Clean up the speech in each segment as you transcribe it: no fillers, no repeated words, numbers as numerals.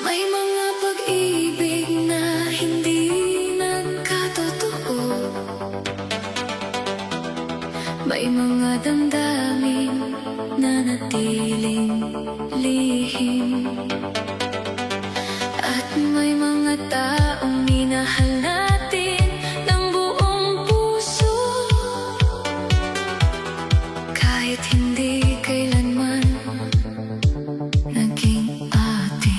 May mga pag-ibig na hindi nagkatotoo. May mga damdamin na natiling lihim. At may mga taong minahal natin ng buong puso, kahit hindi kailanman naging atin.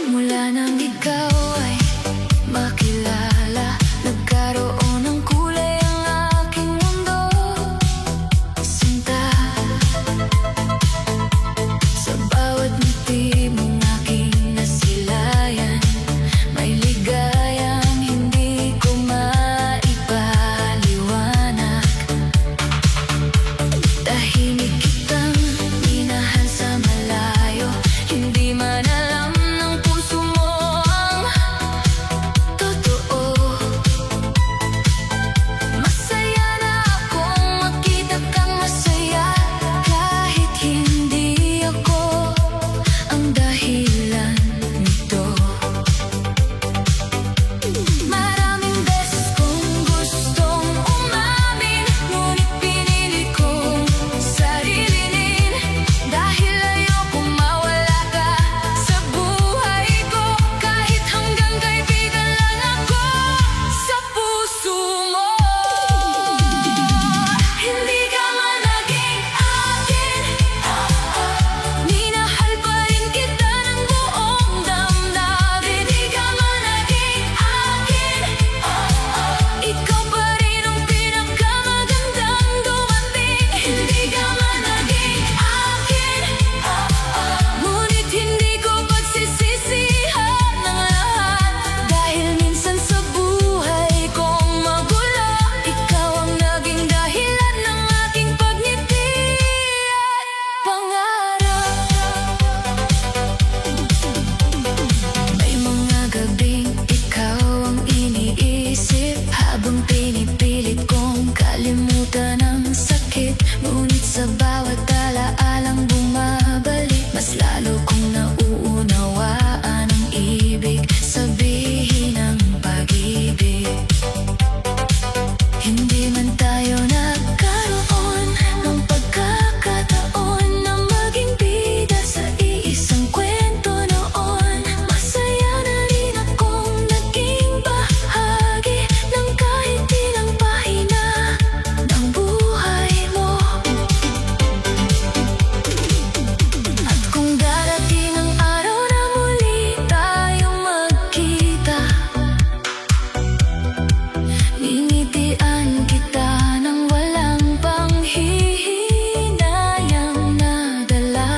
Mula nang ikaw ay makilala, nagkaroon ng kulay ang aking mundo. Sinta, sa bawat ngiti mong aking nasilayan, may ligayang hindi ko maipaliwanag. Tahimik kitang minahal sa malayo, hindi man alam ng puso mo ang totoo. Masaya na akong makita kang masaya, kahit hindi ako ang dahilan nito. Maraming beses kong gustong umamin, ngunit pinili kong sarilinin, dahil ayokong mawala ka sa buhay ko. Kahit hanggang kaibigan lang ako sa puso mo, hindi ka man naging akin. Minahal pa rin kita ng buong damdamin. Hindi ka man naging akin, ikaw pa rin ang pinakamagandang dumating. Hindi ka man naging akin, ngunit hindi ko pagsisisihan ang lahat, dahil minsan sa buhay kong magulo, ikaw ang naging dahilan ng aking pagngiti at pangarap. May mga gabing ikaw ang iniisip, habang pinipilit kong kalimutan ang sakit. Ngunit sa bawat alaalang bumabalik, mas lalo kong nauunawaan ang ibig sabihin ng pag-ibig. Hindi man tayo nagkaroon ng pagkakataon na maging bida sa iisang kwento noon, masaya na rin akong naging bahagi ng kahit ilang pahina ng buhay mo. At kung darating ang araw na muli tayong magkita, ngingitian kita ng walang panghihinayang na dala,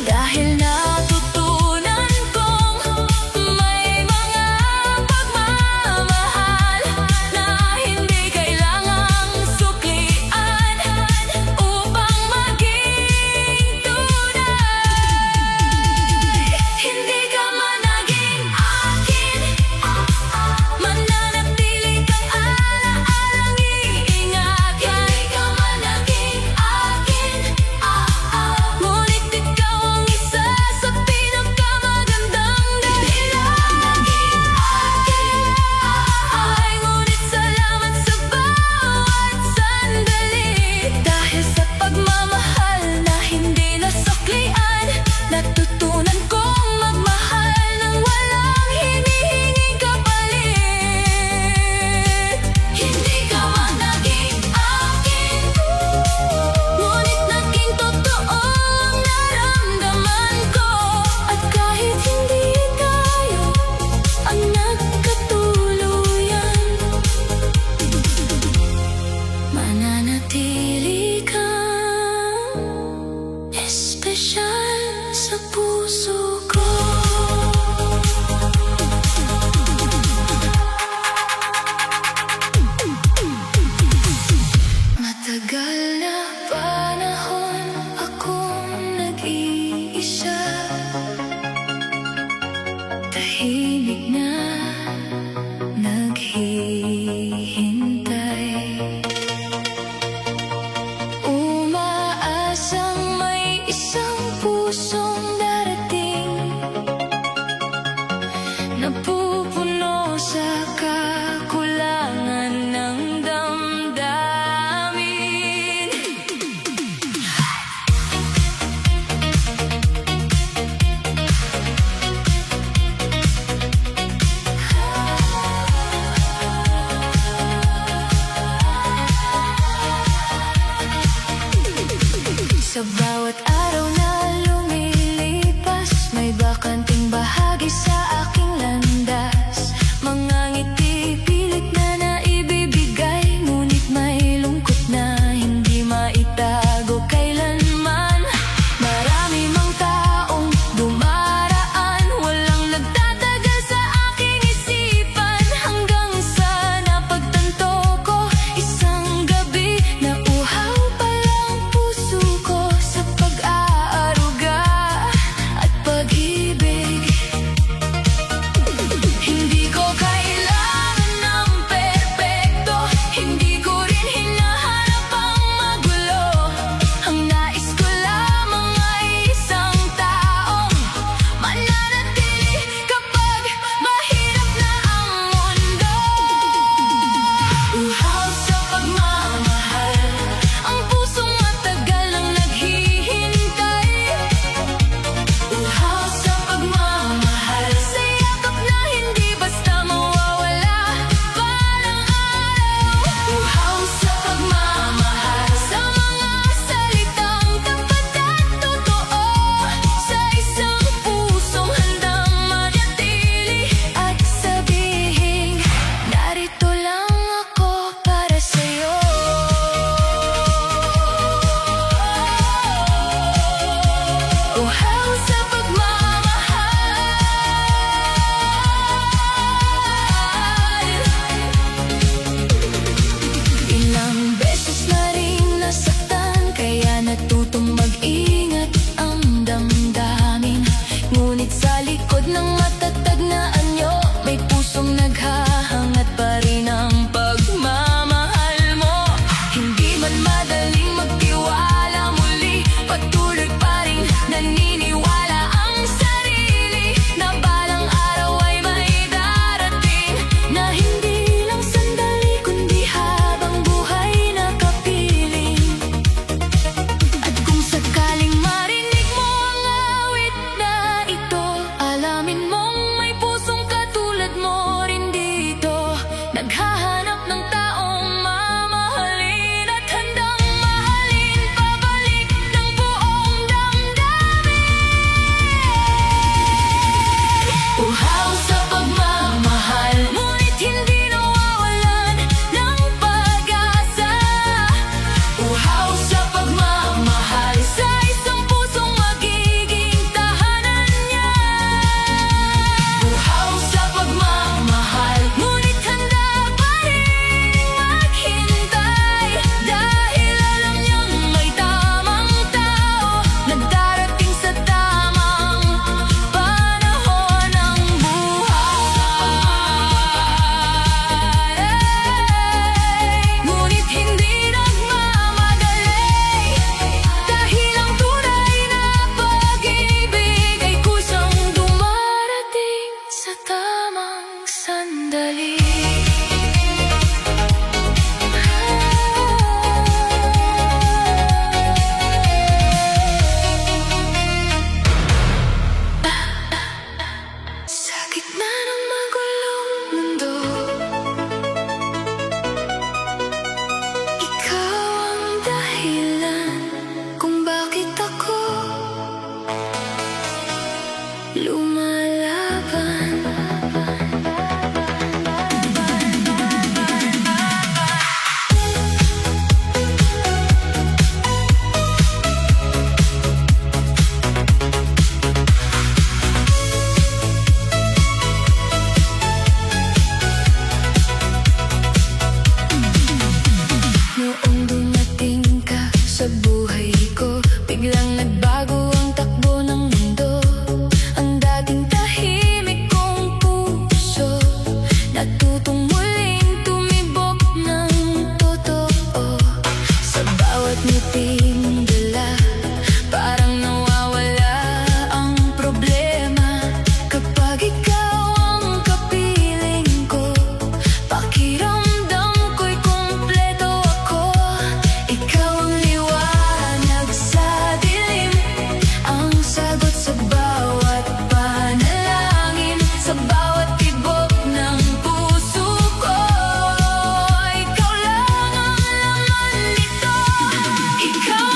dahil natutunan kong may mga pagmamahal na hindi kailangang suklian upang maging tunay. Hindi ka man naging akin, mananatili kang alaalang iingat. Hindi ka man naging akin, ngunit ikaw ang isa sa pinakamagandang dahilan. Ay, ngunit salamat sa bawat sandali, dahil sa pagmamahal na hindi nasuklian, natutunan kong magmahal ng walang hinihinging kapalit. Hindi ka man naging akin, ngunit naging totoo ang naramdaman ko. At kahit hindi tayo ang nagkatuluyan, mananatili kang espesyal sa puso ko. Matagal na panahon akong nag Sa bawat araw na lumilipas, may bakanting bahagi sa aking landas. Mga ngiti pilit na naibibigay, ngunit may lungkot na hindi maitago kailanman. Marami mang taong dumaraan, walang nagtatagal sa aking isipan, hanggang sa napagtanto ko isang gabi na uhaw palang puso ko sa pag-aaruga at pag-ibig. Hindi ko kailangan ng perpekto, hindi ko rin hinahanap ang magulo. Ang nais ko lamang ay isang taong mananatili kapag mahirap na ang mundo. Uhaw sa pagmamahal, ang pusong matagal nang naghihintay. Uhaw sa pagmamahal, sa yakap na hindi basta mawawala parang araw. Uhaw sa pagmamahal, sa mga salitang tapat at totoo, sa isang pusong handang manatili at sabihin, narito lang ako para sa'yo. Uhaw sa pagmamahal. Ilang beses na rin nasaktan, kaya natutong mag-ingat ang damdamin. Ngunit sa likod ng matatag na anyo, may pusong naghahangat pa rin ang pagmamahal mo. Hindi man madaling magtiwala muli, patuloy pa rin naniniwala ang sarili na balang araw ay may darating, na hindi lang sandali kundi habang buhay nakapiling. At kung sakaling marinig mo ang awit na ito, alamin mong may pusong katulad mo rin dito, naghahanap ng taong mamahalin at handang mahalin pabalik ng buong damdamin. Uhaw sa pagmamahal, ngunit hindi nawawalan ng pag-asa. Uhaw sa pagmamahal, sa isang pusong magiging tahanan niya. Uhaw sa pagmamahal, ngunit handa pa rin maghintay, dahil alam niyang may tamang tao na darating sa tamang panahon ng buhay. Ngunit hindi nagmamadali, dahil ang tunay na pag-ibig ay kusang dumarating sa tamang sandali. Sa gitna ng magulong mundo, ikaw ang dahilan kung bakit ako lumalaban. Noong dumating ka sa buhay ko, biglang nagbago ang takbo ng mundo. Ang dating tahimik kong puso, natutong muling tumibok ng totoo. Sa bawat ngiting dala, parang nawawala ang problema. Kapag ikaw ang kapiling ko, pakiramdam ko'y kumpleto ako. Ikaw ang liwanag sa dilim, ang sagot sa bawat panalangin, sa bawat tibok ng puso ko. Ikaw lang ang laman nito, ikaw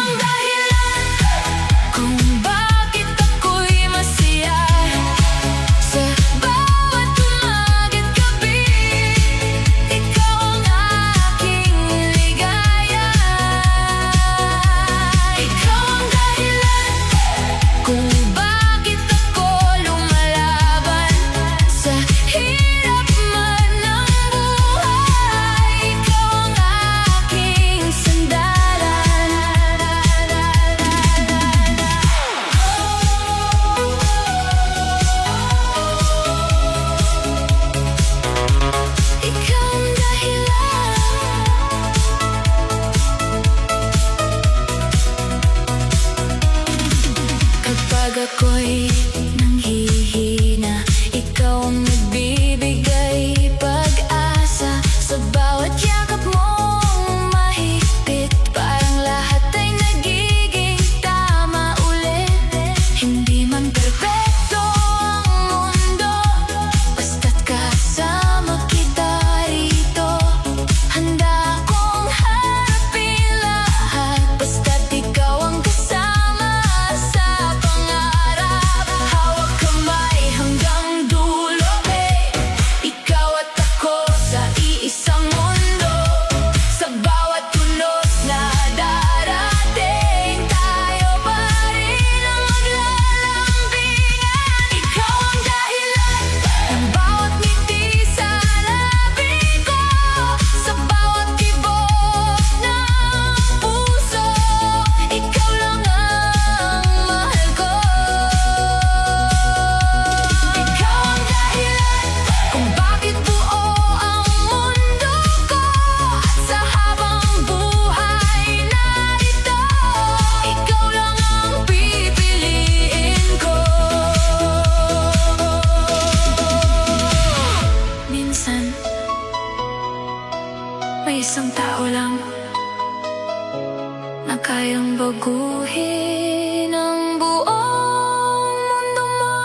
na kayang baguhin ang buong mundo mo.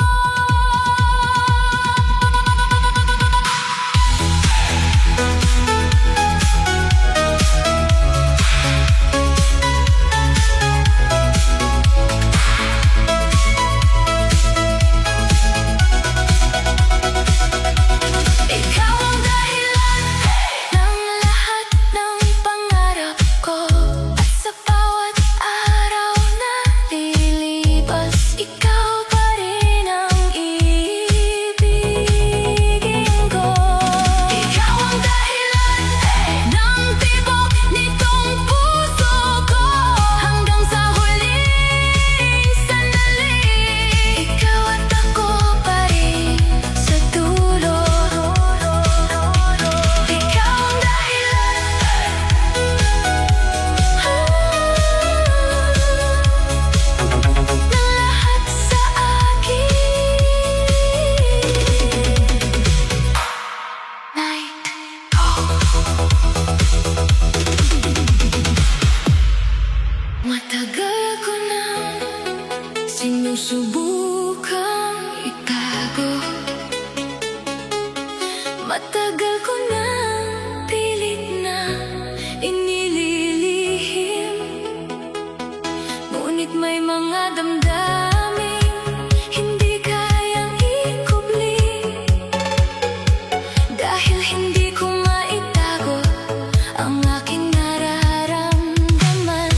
Ikaw ang dahilan ng lahat ng pangarap ko, at sa bawat araw na lilipas, ikaw pa rin ang iibigin ko. Ikaw ang dahilan ng tibok nitong puso ko, hanggang sa huling sandali. Ikaw at ako pa rin sa dulo. Ikaw ang dahilan ng lahat sa akin. Night Matagal ko nang sinusubukang itago, matagal ko nang pilit na inililihim, ngunit may mga damdamin hindi kayang ikubli, dahil hindi ko maitago ang aking nararamdaman.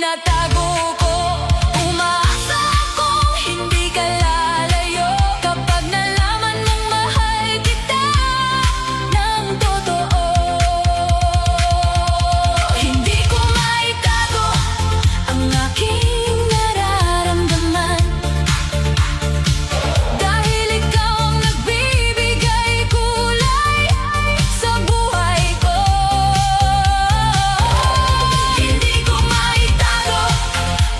tinatago ko. Umaasa akong hindi ka lalayo kapag nalaman mong mahal kita ng totoo. Hindi ko maitago ang aking nararamdaman, dahil ikaw ang nagbibigay kulay sa buhay ko. Hindi ko maitago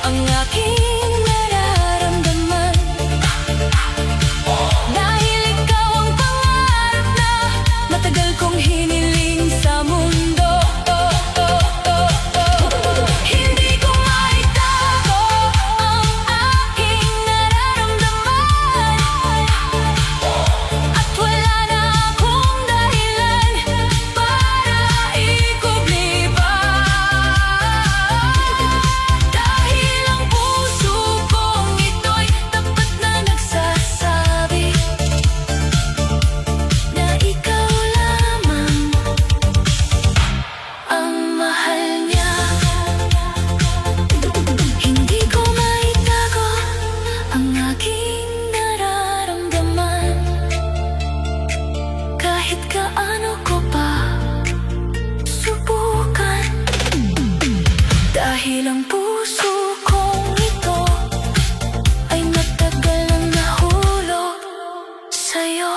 ang aking nararamdaman, dahil ikaw ang pangarap na matagal kong hiniling sa mundo. Hindi ko maitago ang aking nararamdaman, at wala na akong dahilan para ikubli pa, dahil ang puso kong ito'y tapat na nagsasabi na ikaw lamang ang mahal niya. Hindi ko maitago ang aking nararamdaman, kahit gaano ko pa subukan, dahil ang puso kong ito ay matagal nang nahulog sa'yo.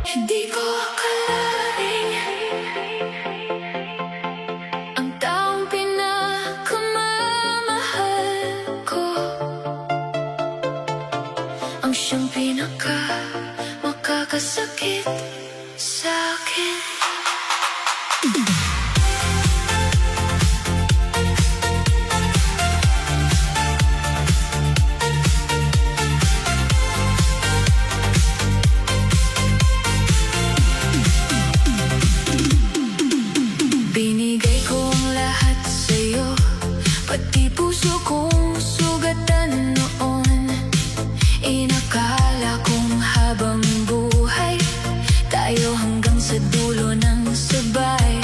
Hindi ko akalain ang taong pinakamamahal ko ang siyang makakasakit sa'kin. Binigay ko ang lahat sa'yo, pati puso kong sugatan noon. Inakala kong habang buhay tayo hanggang sa dulo ng sabay.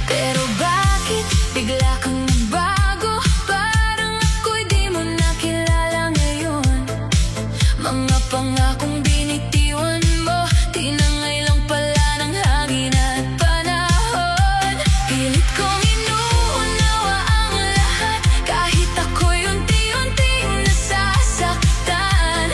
Pero bakit bigla kang nagbago? Parang ako'y di mo nakilala ngayon. Mga pangakong binitiwan mo, tinangay lang pala ng hangin at panahon. Pilit kong inuunawa ang lahat, kahit ako'y unti-unting nasasaktan.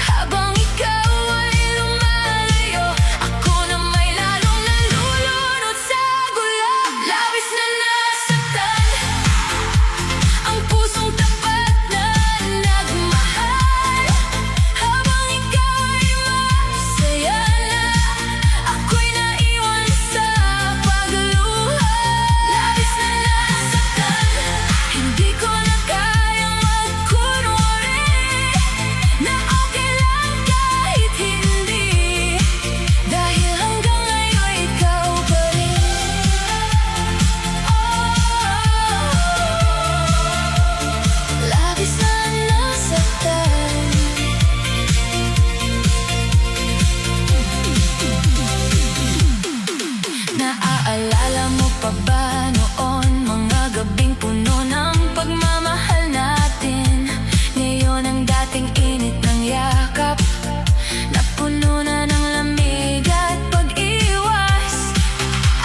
Habang ikaw ay lumalayo, ako na may lalong nalulunod sa gulo. Labis na nasaktan ang pusong tapat na nagmahal. Habang ikaw ay masaya na, ako'y naiwan sa pagluha. Labis na nasaktan, hindi ko na kayang magkunwari na okay lang kahit hindi, dahil hanggang ngayon ikaw pa rin. Labis na nasaktan. Naaalala mo pa ba noon, mga gabing puno ng pagmamahal natin? Ngayon ang dating init ng yakap, napuno na ng lamig at pag-iwas.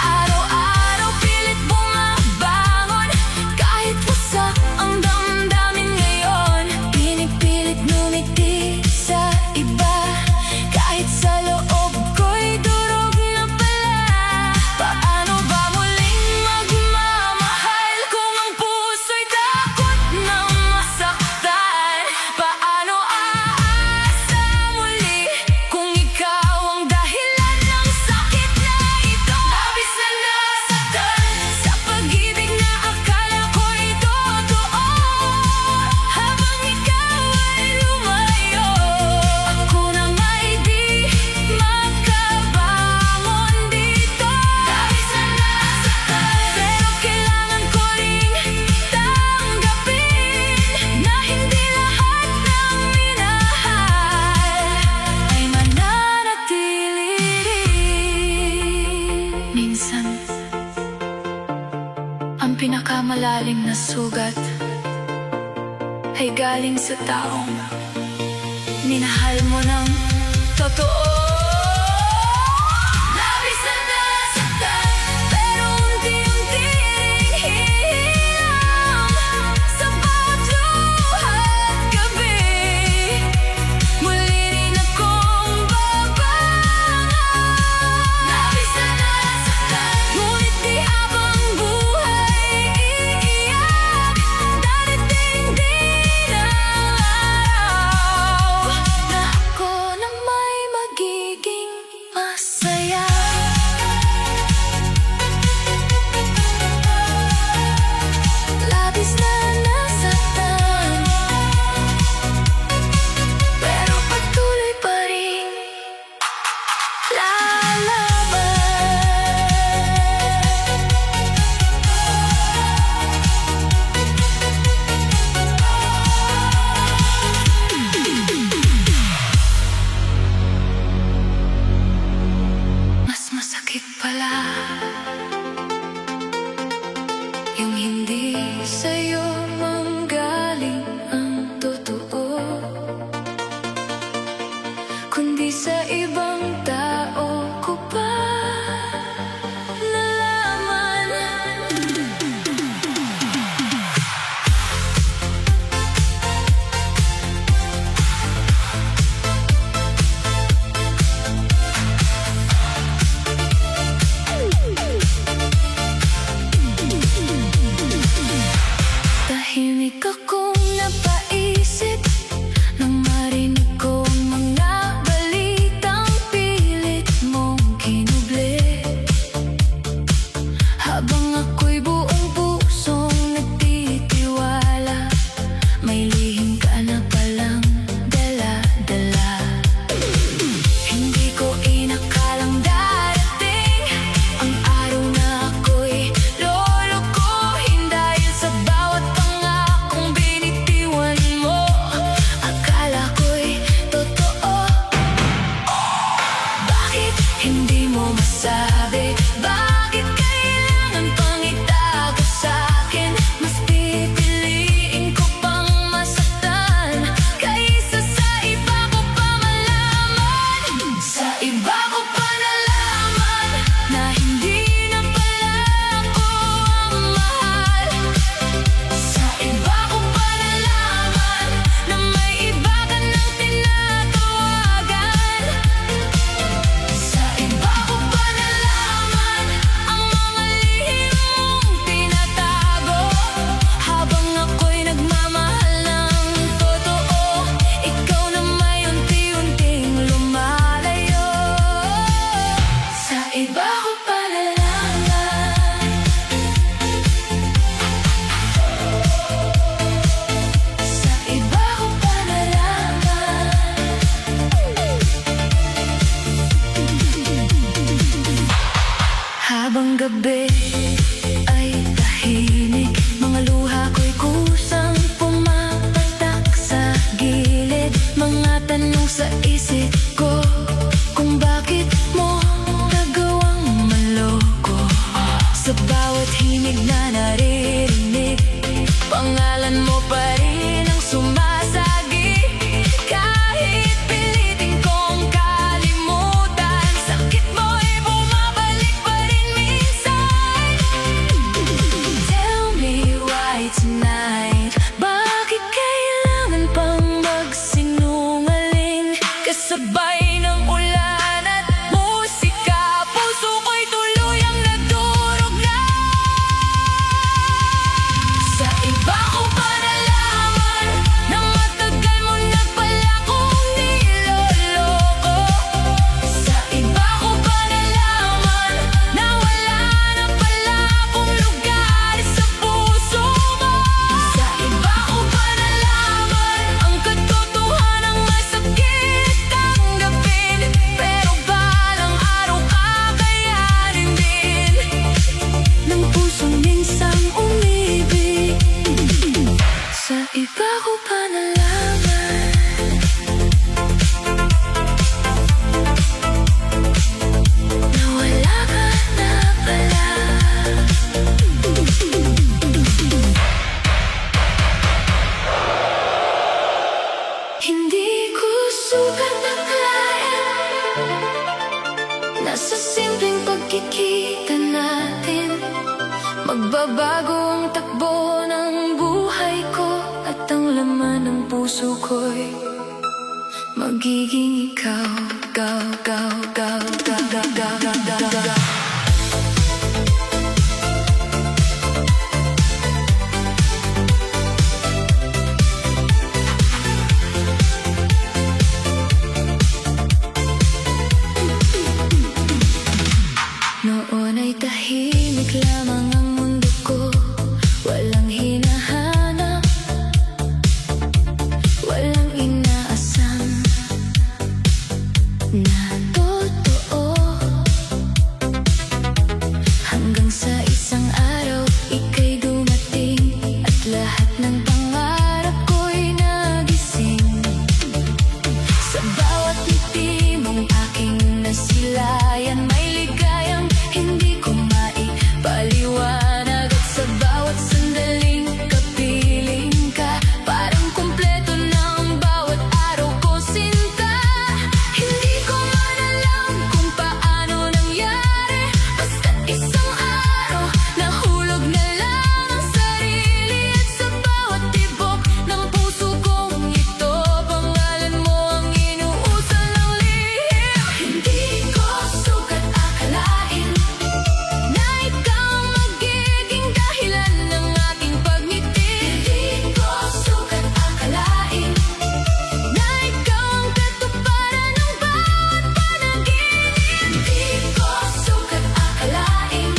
Araw-araw pilit bumabangon, kahit wasak ang damdamin ngayon. Pinipilit ngumiti sa iba, kahit sa loob ko'y durog na pala. Paano ba muling magmamahal? Minsan, ang pinakamalalim na sugat ay galing sa taong minahal mo ng totoo. Labis na nasaktan, pero unti-unti ring hihilang. Sa bawat luha't gabi, muli rin akong babangon. Labis na nasaktan, ngunit di habang buhay iiyak. Darating din ang araw na ako na may magiging masaya. Labis na nasaktan, pero patuloy pa rin lalaban. Mas masakit pala yung hindi sa'yo manggaling ang totoo, kundi sa ibang tao ko pa nalaman. Tahimik akong napaisip nang marinig ko ang mga balitang pilit mong kinubli. Habang ako'y buong pusong nagtitiwala, may lihim ka na palang dala-dala. Hindi ko inakalang darating ang araw na ako'y lolokohin dahil sa bawat pangakong binitiwan mo. Akala ko'y totoo. Bakit hindi mo masabi? Bakit kailangan pang itago sa'kin? Mas pipiliin ko pang masaktan kaysa sa iba ko pa malaman. Sa iba ko pa nalaman na hindi na pala ako ang mahal. Sa iba ko pa nalaman na may iba ka nang tinatawagan. Sa iba ko pa nalaman ang mga lihim mong tinatago. Habang ako'y nagmamahal ng totoo, ikaw na may unti-unting lumalayo. Sa iba ko pa nalaman, sa iba ko pa nalaman. Habang gabi ay tahimik, mga luha ko'y kusang pumapatak sa gilid. Mga tanong sa isip ko kung bakit mo nagawang maloko. Sa bawat himig na naririnig, pangalan mo pa rin ang sumasagi. Kahit pilitin kong kalimutan, sakit mo'y bumabalik pa rin minsan. Tell me why tonight, bakit kailangan pang magsinungaling? Kasabay ng ulan at musika, puso ko'y tuluyang nagdurog na. Sa iba ko Magbabago ang takbo ng buhay ko, at ang laman ng puso ko'y magiging ikaw. Gaw, gaw, gaw, gaw, gaw, gaw, gaw, gaw, gaw. Noon ay tahimik lamang ang mundo ko, walang hinahanap, walang inaasam na totoo. Hanggang sa isang araw, ika'y dumating, at lahat ng pangarap ko'y nagising. Sa bawat ngiti mong aking nasilayan, may ligayang hindi ko maipaliwanag. At sa bawat sandaling kapiling ka, parang kumpleto ng bawat araw ko, sinta. Hindi ko man alam kung paano nangyari, basta't isang araw nahulog na lang ang sarili. At sa bawat tibok ng puso kong ito, pangalan mo ang inuusal ng lihim. Hindi ko sukat akalain na ikaw ang magiging dahilan ng aking pagngiti. Hindi ko sukat akalain na ikaw ang katuparan ng bawat panaginip. Hindi ko sukat akalain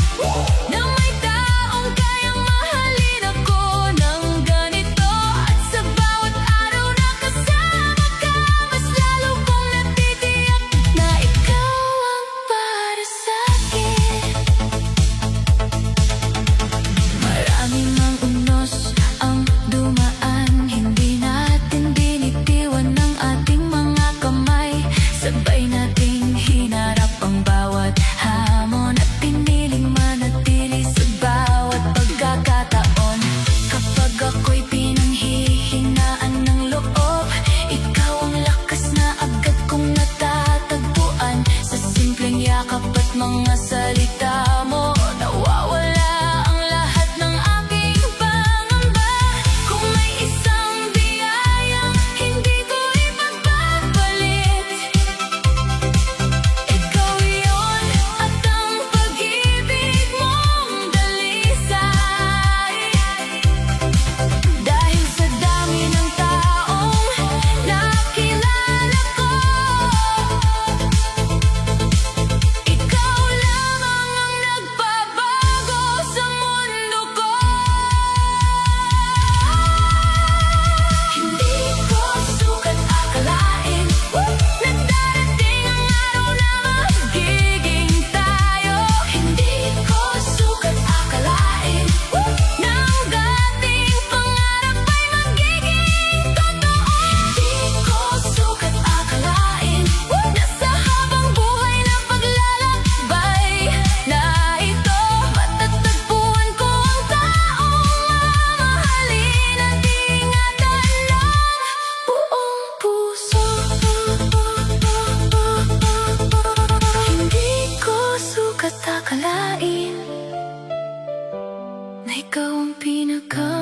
na may taong kayang mahalin ako ng ganito. At sa bawat araw na kasama ka, mas lalo kong natitiyak na ikaw ang para sa'kin. Maraming mga unos ang dumaan, hindi natin binitiwan ng ating mga kamay. Sabay nating hinarap ang bawat hamon, at piniling manatili sa bawat pagkakataon. Kapag ako'y pinanghihinaan ng loob, ikaw ang lakas na agad kong natatagpuan. Sa simpleng yakap at mga salita mo, nawawala ang lahat ng aking pangamba. Kung may isang biyayang hindi ko ipagpapalit, ikaw yun, at ang pag-ibig mong dalisay. Dahil sa dami ng taong nakilala ko, ikaw lamang ang nagbabago sa mundo ko. Hindi ko sukat akalain na darating ang araw na magiging tayo. Hindi ko sukat akalain na ang dating pangarap ay magiging totoo. Hindi ko sukat akalain na sa habang buhay na paglalakbay na ito, matatagpuan ko ang taong mamahalin at ingatan ng buong puso. Hindi ko sukat akalain na ikaw ang pinaka